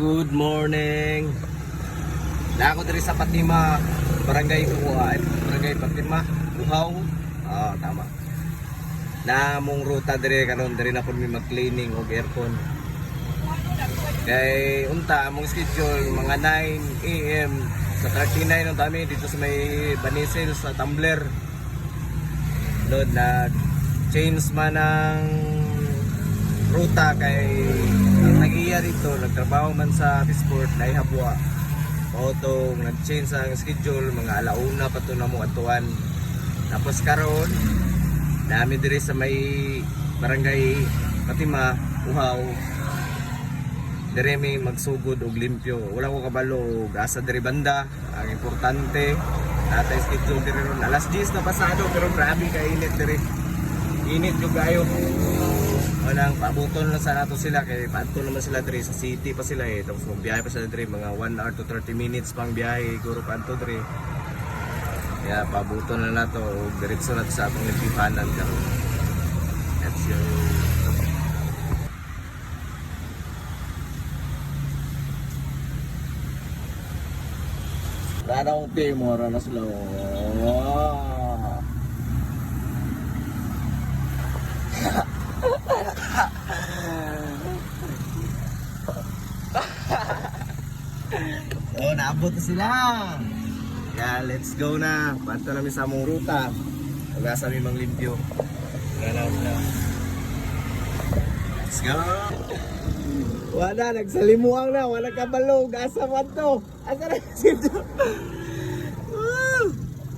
Good morning. Na ako diri sa Patima, Barangay Uhaw, Barangay Patima, Uhaw. Tama. Na mong ruta diri karon diri na pud mi mag-cleaning og aircon. Kay unta among schedule mga 9 AM sa 39 ang dami dito sa may Banisil sa Tumbler. Lord na change man ang ruta kay ang nag-iya dito, nagtrabaho man sa Bisport, naihabwa. Auto, nag-change ang schedule, mga alauna pa ito na mo atuan. Tapos karon namin diri sa may Barangay Patima, Uhaw. Diri may magsugod og limpyo. Wala ko kabalo, asa diri banda. Ang importante, natay schedule diri ron. Alas 10 na pasado, pero grabe ka init diri. Init yung kayo. Walang paabuton lang sa nato sila kay paadto naman sila diri sa city pa sila tapos magbiyahe pa sila diri mga 1 hour to 30 minutes pang biyahe guro paadto diri. Kaya paabuton na nato og diretso na sa atong lipihanan karon. Let's go. Dadang timor na sila. Naabot na sila. Yeah, let's go na. Panto namin sa among ruta. Pag-asa may mang limpyo. Ganaw na. Let's go. Wala, nagsalimuang na. Wala kabalo. Asa man to. Asa na schedule.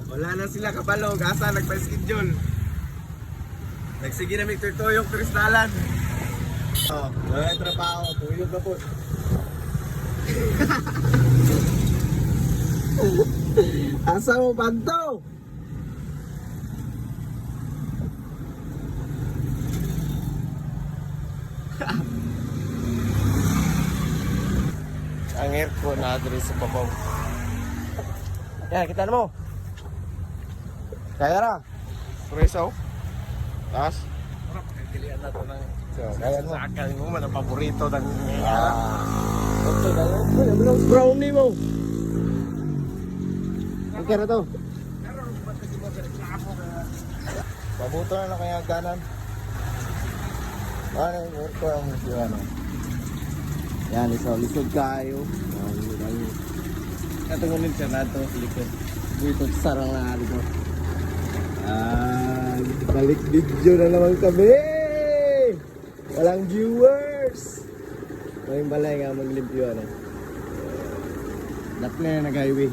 Wala na sila kabalo. Asa nagpa-schedule. Nagsige na may turtoyong kristalan. Wala yung trabaho. Tuyog na po. Asa mo banto? Ang aircon na diri sa babaw. Yan, kita mo. Kaya ra. Preso. Tas. Pilihan na to ng kaya mo. Sakal mo man ang paborito ng okay na yun. Brownie mo. Okay na to. Pabuto na lang kaya ganan. Ano yung work ko ang ano. Yan, lisod kayo. Katungunin siya na ito sa likod. Dito sarang na dito. Balik video na naman kami. Walang viewers. May balay nga maglimpyo ano. Dapat na nag-highway.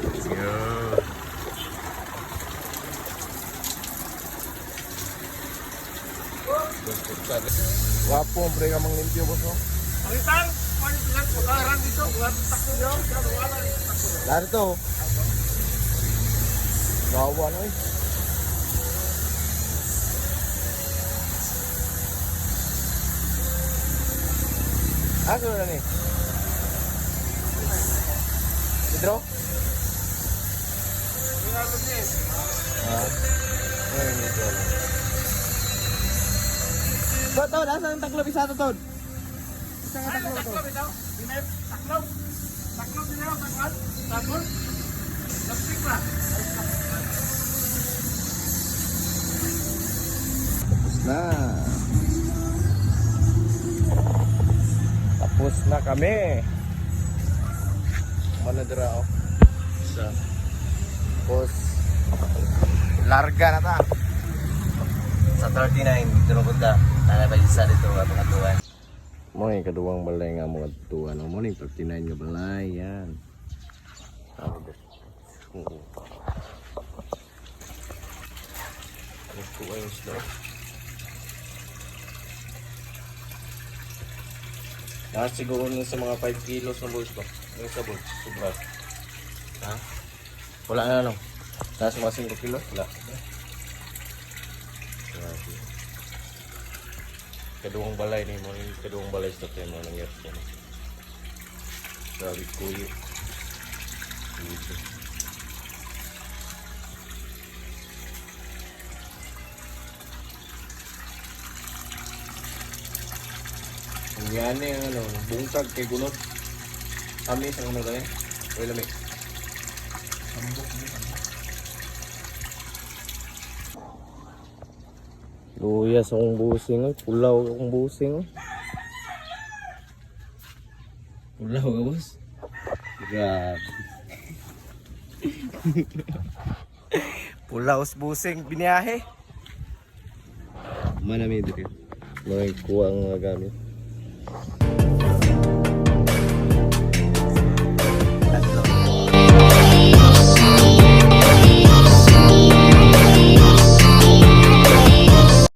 Let's go. Wapo ang pre ka manglimpyo boss no? Palitan! Palitan! Pagkarang dito! Takbo nyo! Lari to. Gawa na eh. Ano na ni? Pedro? Ayun ito. Tod, asan ang taklob? Isa to, Tod? Isa nga taklob to. Taklob ito! Taklob! Taklob din ako! Taklob! Taklob! Lastik na! Tapos na. Tapos na kami. Manadra ako. Tapos larga na ta. Sa 39 dito punta. Nanay sa dito atong atuan. Mo ni kaduwang balay nga mga atuan. Mo ni 39 nga balay yan. Ito ay slow. Lahat siguro nyo sa mga 5 kilos na boys ba? Yung sabon, sobra. Ha? Wala na ano? Nasa mga 5 kilos? Wala. Kaduwang balay ni mo, yung kaduwang balay sa tayo mo nangyari siya. Grabe kuyo. Dito. Yan yung ano, bungkag kay gunod. Kami sa ano tayo? Uy, lami. Luyas akong busing, oh. Pulaw akong busing. Oh. Pulaw ka, boss? Grabe. Pulaw sa busing, biniyahe. Manami dito. Mga kuha ang mga gamit.